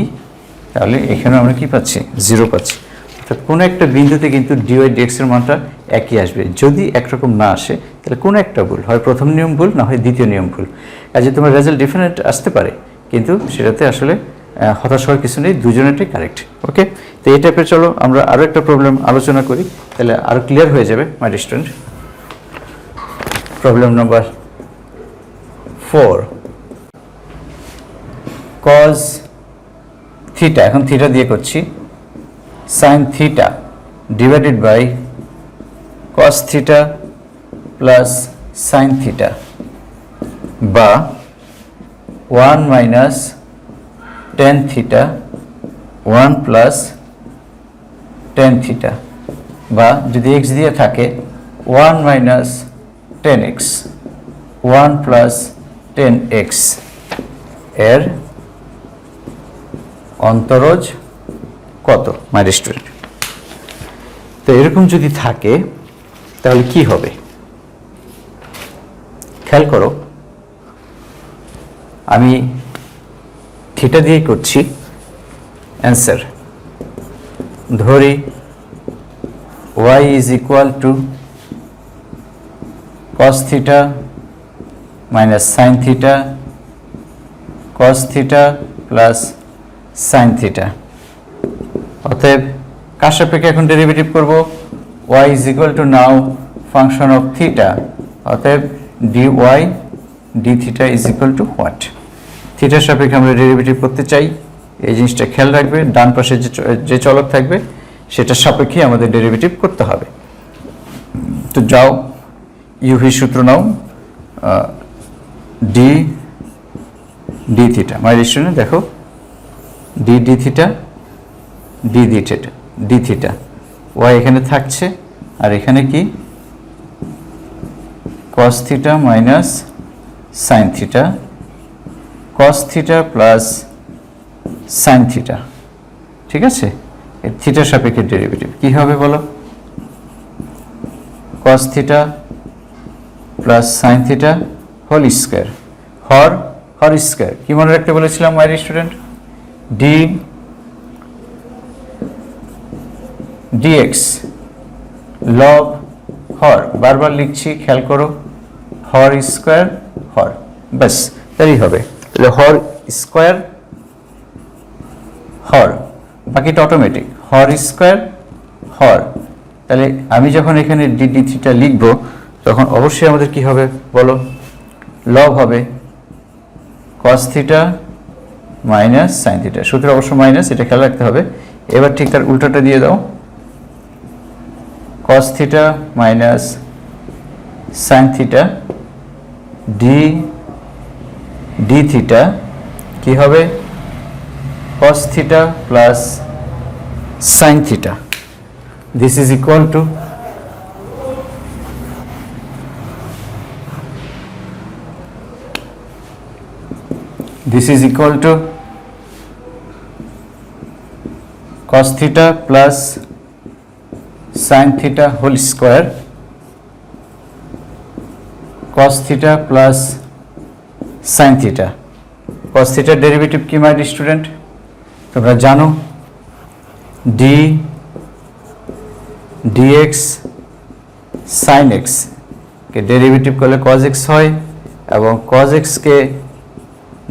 তাহলে এখানে আমরা কি পাচ্ছি? 0 পাচ্ছি। অর্থাৎ কোনো একটা বিন্দুতে কিন্তু dy dx এর মানটা একই আসবে। যদি একরকম না আসে তাহলে কোনো একটা ভুল, হয় প্রথম নিয়ম ভুল, না হয় দ্বিতীয় নিয়ম ভুল। কাজে তোমার রেজাল্ট ডিফারেন্ট আসতে পারে, কিন্তু সেটাতে আসলে হতাশ হওয়ার কিছু নেই, দুজনেরটাই কারেক্ট। ওকে, তো এই টাইপের চলো আমরা আরও একটা প্রবলেম আলোচনা করি, তাহলে আরও ক্লিয়ার হয়ে যাবে my dear student. Problem number 4, cos theta, এখন থিটা দিয়ে করছি, sin theta divided by cos theta plus sin theta, বা 1 minus tan theta 1 plus tan theta, বা যদি x দিয়ে থাকে 1 minus tan x 1 plus tan x এর অন্তরজ কত মাই ডিয়ার স্টুডেন্ট? তো এরকম যদি থাকে তাহলে কি হবে? খেয়াল করো, আমি থিটা দিয়ে করছি, অ্যান্সার ধরি y is equal to cos theta minus sin theta cos theta plus sin theta। অতএব কার সাপেক্ষে এখন ডেরিভেটিভ করব? y is equal to now function of theta, অতএব dy d theta is equal to what? থিটার সাপেক্ষে আমরা ডেরিভেটিভ করতে চাই, এই জিনিসটা খেয়াল রাখবে, ডান পাশে যে চলক থাকবে সেটার সাপেক্ষে আমাদের ডেরিভেটিভ করতে হবে। তো যাও ইউভি সূত্র নাও, d থিটা। মাই স্টুডেন্ট দেখো, d d theta d d theta d theta, y এখানে থাকছে, আর এখানে কি cos theta minus sine theta, cos theta plus sine theta. ঠিক আছে, এর থিটার সাপেক্ষে ডেরিভেটিভ কি হবে বলো? Cos theta plus sine theta whole square, হর হর স্কোয়ার কি মনে রাখতে বলেছিলাম মাই স্টুডেন্ট? ডি ডিএক্স লব হর, বারবার লিখছি খেয়াল করো, হর স্কোয়ার হর, ব্যাস তাই হবে। তাহলে হর স্কোয়ার হর, বাকিটা অটোমেটিক, হর স্কোয়ার হর। তাহলে আমি যখন এখানে ডি ডি থিটা লিখব তখন অবশ্যই আমাদের কি হবে বলো? লব হবে কস থিটা মাইনাস সাইন থিটা, সূত্র অবশ্য মাইনাস, এটা খেয়াল রাখতে হবে। এবার ঠিক তার উল্টোটা দিয়ে দাও, কস theta minus sine theta d d theta কি হবে? cos theta plus sin theta. This is equal to cos theta plus sin theta whole square, cos theta plus sin theta. cos theta derivative কি মাই স্টুডেন্ট? তোমরা জানো ডি ডিএক্স সাইন এক্স কে ডেরিভেটিভ করলে কজ এক্স হয়, এবং কজ এক্সকে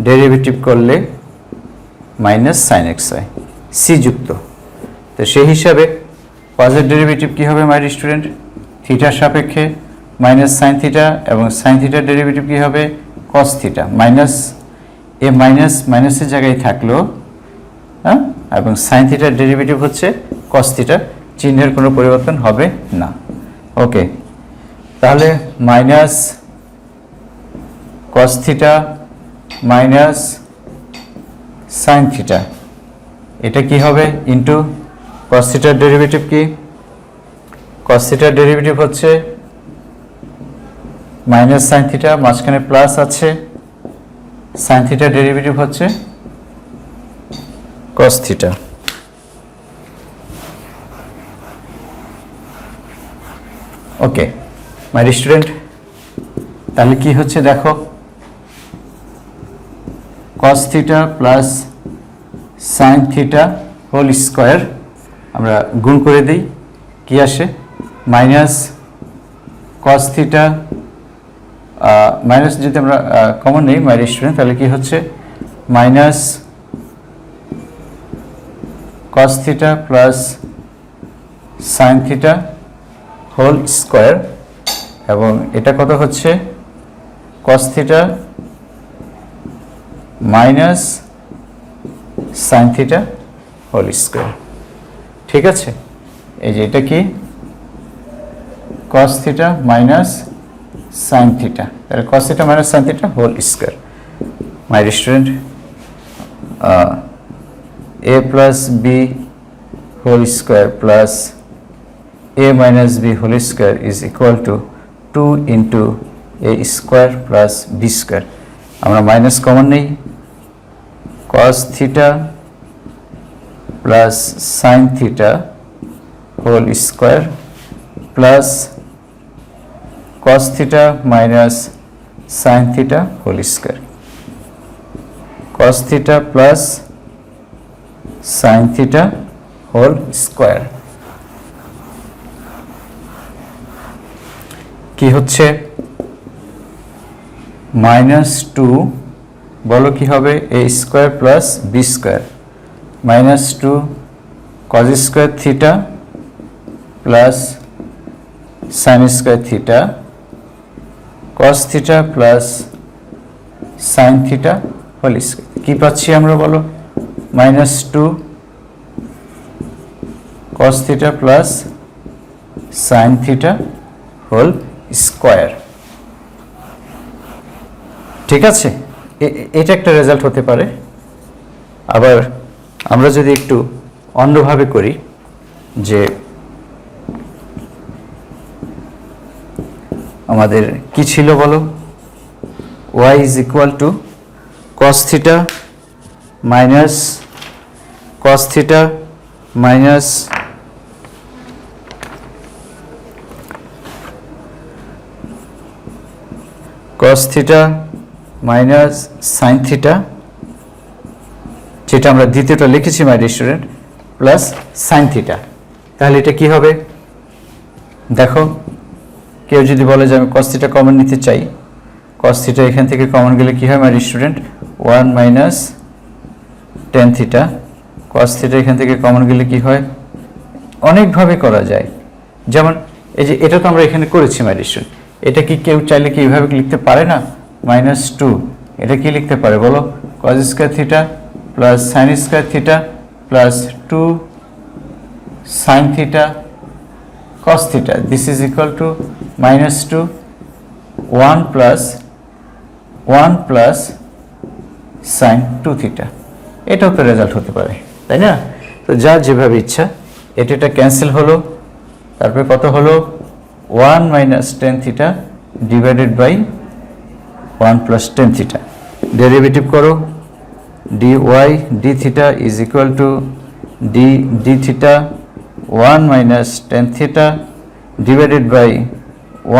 ডেরিভেটিভ করলে মাইনাস সাইন এক্স হয়, সি যুক্ত। তো সেই হিসাবে কজের ডেরিভেটিভ কী হবে মাই স্টুডেন্ট? থিটার সাপেক্ষে মাইনাস সাইন থিটা, এবং সাইন থিটার ডেরিভেটিভ কী হবে? কস থিটা। মাইনাস এ মাইনাস মাইনাসের জায়গায় থাকলো, হ্যাঁ, এবং সাইন থিটার ডেরিভেটিভ হচ্ছে কস থিটা, চিহ্নের কোনো পরিবর্তন হবে না। ওকে, তাহলে minus cos theta minus sine theta, এটা কি হবে? ইন্টু কস থিটার ডেরিভেটিভ কি? কস থিটার ডেরিভেটিভ হচ্ছে মাইনাস সাইন থিটা, মাঝখানে প্লাস আছে, সাইন থিটার ডেরিভেটিভ হচ্ছে cos theta। Okay my student, তাহলে কি হচ্ছে দেখো, cos theta plus sine theta whole square, আমরা গুণ করে দিই, কি আসে? মাইনাস cos theta, মাইনাস যদি আমরা কমন নিই মাই স্টুডেন্ট, তাহলে কি হচ্ছে? Minus cos theta plus sine theta whole square, এবং এটা কত হচ্ছে? cos theta minus sine theta whole square. ঠিক আছে, এই যে এটা কি? cos theta minus sine theta, তাহলে cos theta minus sine theta whole square. My student, a plus b whole square plus a minus b whole square is equal to 2 into a square plus b square। আমরা মাইনাস কমন নেই, cos theta plus sin theta whole square plus cos theta minus sin theta whole square, cos theta plus sin theta whole square কি হচ্ছে? মাইনাস টু, বলো কি হবে? A square plus b square, minus two cos square theta plus sine square theta, cos theta plus sine theta whole square. কি পাচ্ছি আমরা বলো? Minus two cos theta plus sin theta whole square. ঠিক আছে, এটা একটা রেজাল্ট হতে পারে। আবার আমরা যদি একটু অন্যভাবে করি যে আমাদের কি ছিল বলো, y is equal to cos theta minus cos theta minus cos theta minus sin theta, যেটা আমরা দ্বিতীয়টা লিখেছি মাই dear student, plus sin theta। তাহলে এটা কি হবে দেখো, কেউ যদি বলে যে আমি cos theta কমন নিতে চাই, cos theta এখান থেকে কমন গেলে কি হয় মাই dear student, 1 minus tan theta। cos theta এখান থেকে কমন গেলে কি হয়, অনেকভাবে করা যায়। যেমন এই যে এটা তো আমরা এখানে করেছি মাই ডিয়ার স্টুডেন্ট, এটা কি কেউ চাইলে কি এইভাবে লিখতে পারে না, -2, এটা কি লিখতে পারে বলো, cos square theta plus sin square theta plus 2 sin theta cos theta, this is equal to -2 1 plus sin 2 theta। এটাও তো রেজাল্ট হতে পারে, তাই না? তো যা যেভাবে ইচ্ছা, এটা ক্যান্সেল হলো, তারপরে কত হলো 1 minus tan theta divided by 1 plus tan theta। Derivative করো, dy d theta is equal to d theta 1 minus tan theta divided by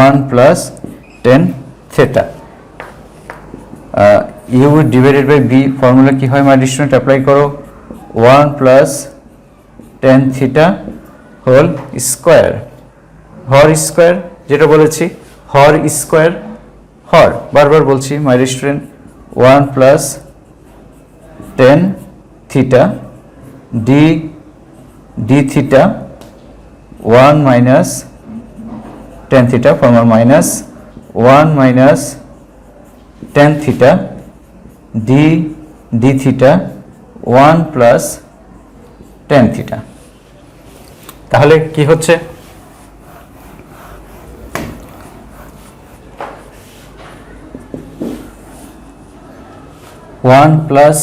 1 plus tan theta। u divided by b formula কি হয় মাই ডিয়ার স্টুডেন্ট, অ্যাপ্লাই করো, 1 plus tan theta whole square, হর স্কয়ার যেটা বলেছি, হর স্কয়ার, হর বারবার বলছি my dear student, 1 plus tan theta d theta 1 minus tan theta formula minus 1 minus tan theta d theta 1 plus tan theta। তাহলে কি হচ্ছে, 1 plus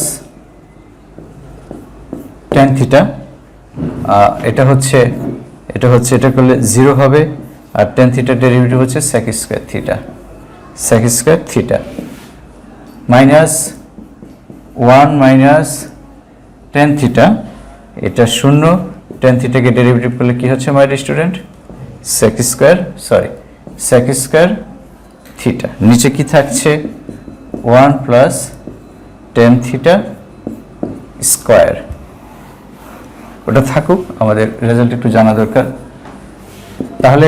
tan theta, এটা করলে 0 হবে, আর tan theta ডেরিভেটিভ হচ্ছে sec square theta minus 1 minus tan theta, এটা 0, tan theta কে ডেরিভেটিভ করলে কি হচ্ছে মাই dear student, sec square theta. নিচে কি থাকছে, 1 plus tan theta স্কয়ার। ওটা থাকুক, আমাদের রেজাল্ট একটু জানা দরকার। তাহলে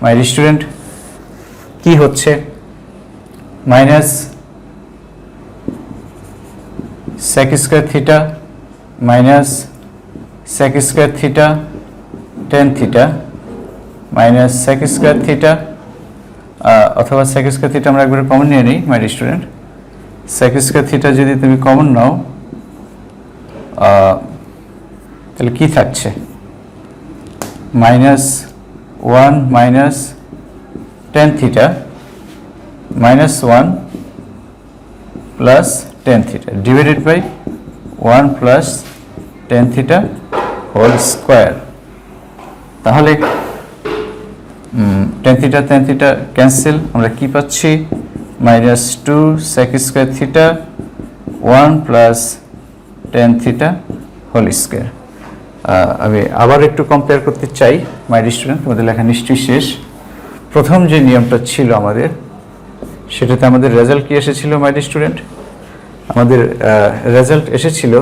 মাই ডিয়ার স্টুডেন্ট কি হচ্ছে, minus sec square theta minus sec square theta tan theta minus sec square theta, অথবা sec স্কয়ার থিটা আমরা একবার কমন নিয়ে নিই মাই dear student. sec square theta যদি তুমি কমন নাও, তাহলে কি থাকছে, -1 minus tan theta minus 1 plus tan theta divided by 1 plus tan theta whole square। তাহলে tan theta ক্যান্সেল, আমরা কি পাচ্ছি, -2 sec square theta 1 plus tan theta whole square। আমি আবার একটু কম্পেয়ার করতে চাই মাই ডিয়ার স্টুডেন্ট, তোমাদের লেখা নিশ্চয়ই শেষ। প্রথম যে নিয়মটা ছিল আমাদের, সেটাতে আমাদের রেজাল্ট কি এসেছিল মাই ডিয়ার স্টুডেন্ট, আমাদের রেজাল্ট এসেছিল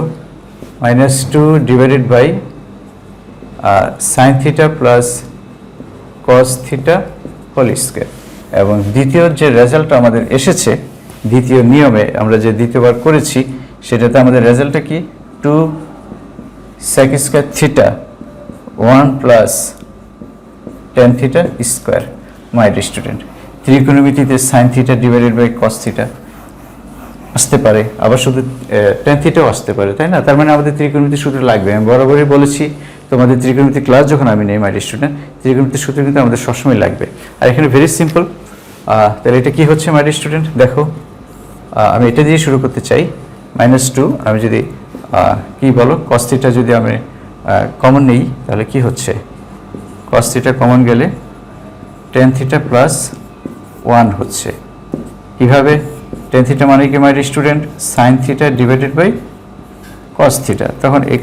-2 divided by sin theta plus cos theta whole square. এবং দ্বিতীয় যে রেজাল্ট আমাদের এসেছে, দ্বিতীয় নিয়মে আমরা যে দ্বিতীয়বার করেছি, সেটাতে আমাদের রেজাল্টটা কি, 2 sec square theta 1 plus tan theta square. My dear student, ত্রিকোণমিতিতে sin theta divided by cos theta আসতে পারে, আবার শুধু tan থিটাও আসতে পারে, তাই না? তার মানে আমাদের ত্রিকোণমিতির সূত্র লাগবে। আমি বরাবরই বলেছি তোমাদের ত্রিকোণমিতি ক্লাস যখন আমি নেই মাই ডিয়ার স্টুডেন্ট, ত্রিকোণমিতির সূত্র কিন্তু আমাদের সবসময় লাগবে। আর এখানে ভেরি সিম্পল। তাহলে এটা কি হচ্ছে মাই ডিয়ার স্টুডেন্ট, দেখো আমি এটা দিয়ে শুরু করতে চাই, -2, আমি যদি কি বলো cos থিটা যদি আমি কমন নেই তাহলে কি হচ্ছে cos থিটা কমন গেলে tan থিটা প্লাস 1 হচ্ছে কিভাবে tan থিটা মানে কি my student sin theta divided by cos theta তখন এই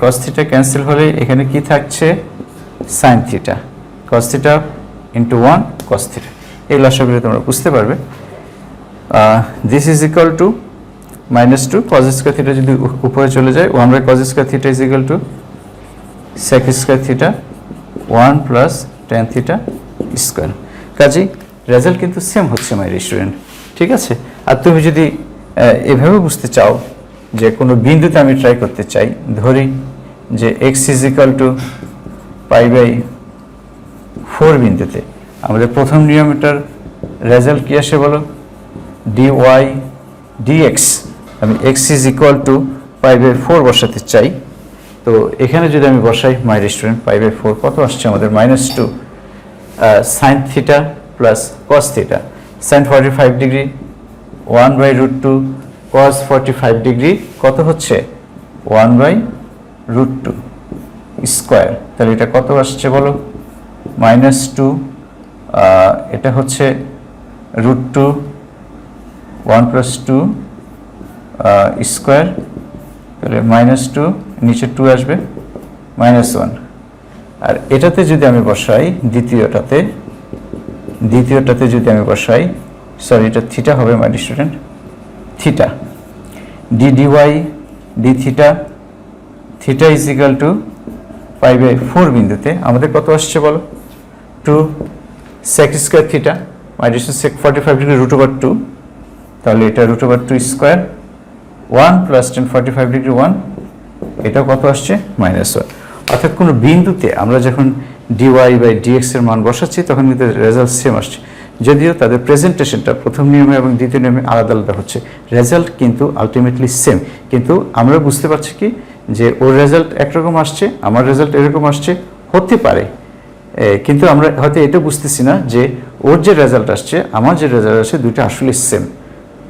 cos থিটা ক্যান্সেল হলে এখানে কি থাকছে sin theta cos theta into 1 cos theta এই লসাগুলো তোমরা বুঝতে পারবে this is equal to -2 cos square theta যদি উপরে চলে যায় 1 by cos square theta is equal to sec square theta 1 plus tan theta square কাজেই রেজাল্ট কিন্তু সেম হচ্ছে মাই স্টুডেন্ট ঠিক আছে আর তুমি যদি এভাবে বুঝতে চাও যে কোনো বিন্দুতে আমি ট্রাই করতে চাই ধরি যে x is equal to pi by 4 বিন্দুতে আমাদের প্রথম নিয়মটার রেজাল্ট কি আসে বলো dy dx আমি x is equal to pi by 4 বসাতে চাই তো এখানে যদি আমি বসাই মাই স্টুডেন্ট পাই বাই 4 কত আসছে আমাদের -2 sin theta plus cos theta sin 45 degree 1 by √2 cos 45 degree কত হচ্ছে 1 বাই √2 স্কয়ার তাহলে এটা কত আসছে বলো -2 এটা হচ্ছে √2 1 প্লাস 2 স্কয়ার তাহলে -2 নিচে 2 আসবে -1 আর এটাতে যদি আমি বসাই দ্বিতীয়টাতে যদি আমি বসাই সরি এটা থিটা হবে my student theta d dy d theta is equal to pi by 4 বিন্দুতে আমাদের কত আসছে বলো 2 sec square theta my student sec 45 degree √2 তাহলে এটা √2 স্কয়ার 1 প্লাস tan 45 ডিগ্রি 1 এটা কত আসছে -1 অর্থাৎ কোনো বিন্দুতে আমরা যখন dy বাই dx এর মান বসাচ্ছি তখন কিন্তু রেজাল্ট সেম আসছে যদিও তাদের প্রেজেন্টেশনটা প্রথম নিয়মে এবং দ্বিতীয় নিয়মে আলাদা আলাদা হচ্ছে রেজাল্ট কিন্তু আলটিমেটলি সেম কিন্তু আমরা বুঝতে পারছি কি যে ওর রেজাল্ট একরকম আসছে আমার রেজাল্ট এরকম আসছে হতে পারে কিন্তু আমরা হয়তো এটা বুঝতেছি না যে ওর যে রেজাল্ট আসছে আমার যে রেজাল্ট আসছে দুটো আসলে সেম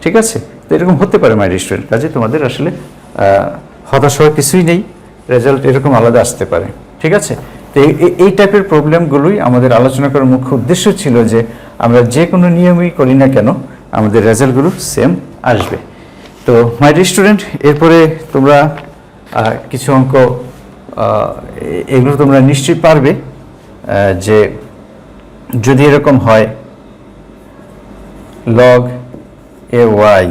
ঠিক আছে তো এরকম হতে পারে মাই স্টুডেন্ট কাজে তোমাদের আসলে হতাশ হওয়ার কিছুই নেই রেজাল্ট এরকম আলাদা আসতে পারে ঠিক আছে তো এই টাইপের প্রবলেমগুলোই আমাদের আলোচনা করার মুখ্য উদ্দেশ্য ছিল যে আমরা যে কোনো নিয়মই করি না কেন আমাদের রেজাল্টগুলো সেম আসবে তো মাই স্টুডেন্ট এরপরে তোমরা কিছু অঙ্ক এগুলো তোমরা নিশ্চয়ই পারবে যে যদি এরকম হয় log ay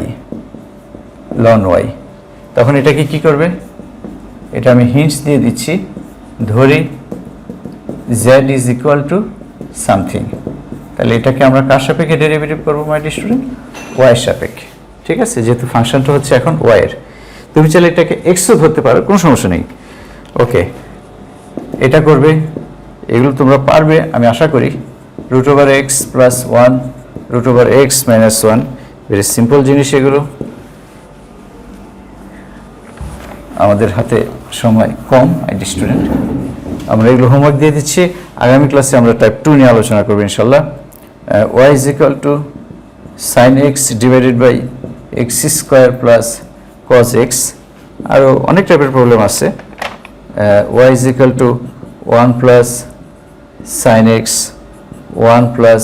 ln y তখন এটাকে কি করবে এটা আমি হিন্টস দিয়ে দিচ্ছি ধরি z is equal to something তাহলে এটাকে আমরা কার সাপেক্ষে ডেরিভেটিভ করবো মাই স্টুডেন্ট y এর সাপেক্ষে ঠিক আছে যেহেতু ফাংশনটা হচ্ছে এখন y এর তুমি চাইলে এটাকে x ও ধরতে পারো কোনো সমস্যা নেই ওকে এটা করবে এগুলো তোমরা পারবে আমি আশা করি √x plus 1 √x minus 1 very simple জিনিস এগুলো আমাদের হাতে সময় কম আইডি স্টুডেন্ট আমরা এগুলো হোমওয়ার্ক দিয়ে দিচ্ছি আগামী ক্লাসে আমরা টাইপ 2 নিয়ে আলোচনা করব ইনশাআল্লাহ y is equal to sin x divided by x square plus cos x আরো অনেক টাইপের প্রবলেম আছে y is equal to 1 plus sin x 1 plus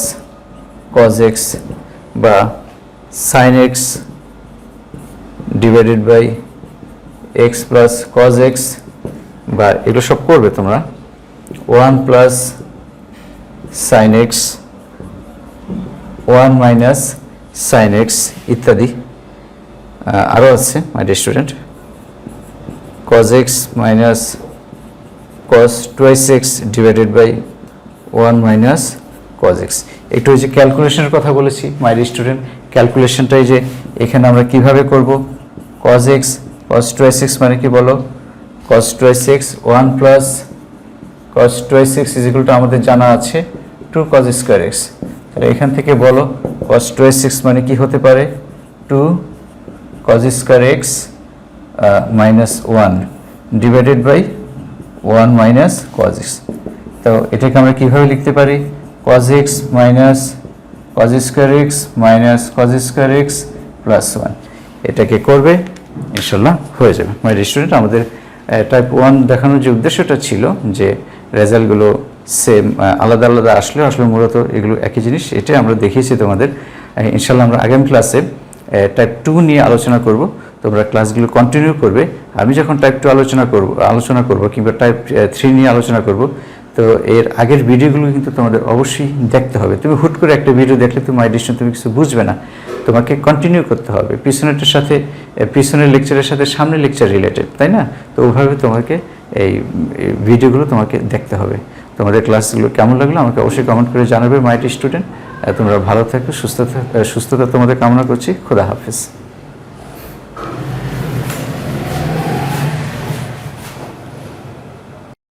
cos x বা sin x divided by x plus cos x বা এগুলো সব করবে তোমরা 1 plus sin x 1 minus sin x ইত্যাদি আরও আছে my dear student cos x minus cos twice x divided by 1 minus cos x একটু যে ক্যালকুলেশনের কথা বলেছি মাই ডিয়ার স্টুডেন্ট ক্যালকুলেশনটাই যে এখানে আমরা কিভাবে করব cos x cos twice x মানে কি বলো cos twice x 1 plus cos twice x is equal to আমাদের জানা আছে 2 cos square x তাহলে এখান থেকে বলো cos twice x মানে কি হতে পারে 2 cos square x minus 1 divided by 1 minus cos x তো এটাকে আমরা কিভাবে লিখতে পারি cos x minus cos square x minus cos square x plus 1 এটাকে করবে ইনশাল্লাহ হয়ে যাবে। মাই স্টুডেন্ট, আমাদের টাইপ 1 দেখানোর যে উদ্দেশ্যটা ছিল যে রেজাল্টগুলো সেম আলাদা আলাদা আসলে মূলত এগুলো একই জিনিস, এটাই আমরা দেখিয়েছি তোমাদের। ইনশাল্লাহ আমরা আগামী ক্লাসে টাইপ 2 নিয়ে আলোচনা করব, তোমরা ক্লাসগুলো কন্টিনিউ করবে। আমি যখন টাইপ 2 আলোচনা করব কিংবা টাইপ 3 নিয়ে আলোচনা করব, তো এর আগের ভিডিওগুলো কিন্তু তোমাদের অবশ্যই দেখতে হবে। তুমি হুট করে একটা ভিডিও দেখলে তুমি মাই ডিস্ট্রিক্ট তুমি কিছু বুঝবে না, তোমাকে কন্টিনিউ করতে হবে। পিছনেরটার সাথে পিছনের লেকচারের সাথে সামনের লেকচার রিলেটেড, তাই না? তো ওইভাবে তোমাকে এই ভিডিওগুলো তোমাকে দেখতে হবে। তোমাদের ক্লাসগুলো কেমন লাগলো আমাকে অবশ্যই কমেন্ট করে জানাবে মাই স্টুডেন্ট। তোমরা ভালো থাকো, সুস্থতা তোমাদের কামনা করছি। খোদা হাফেজ।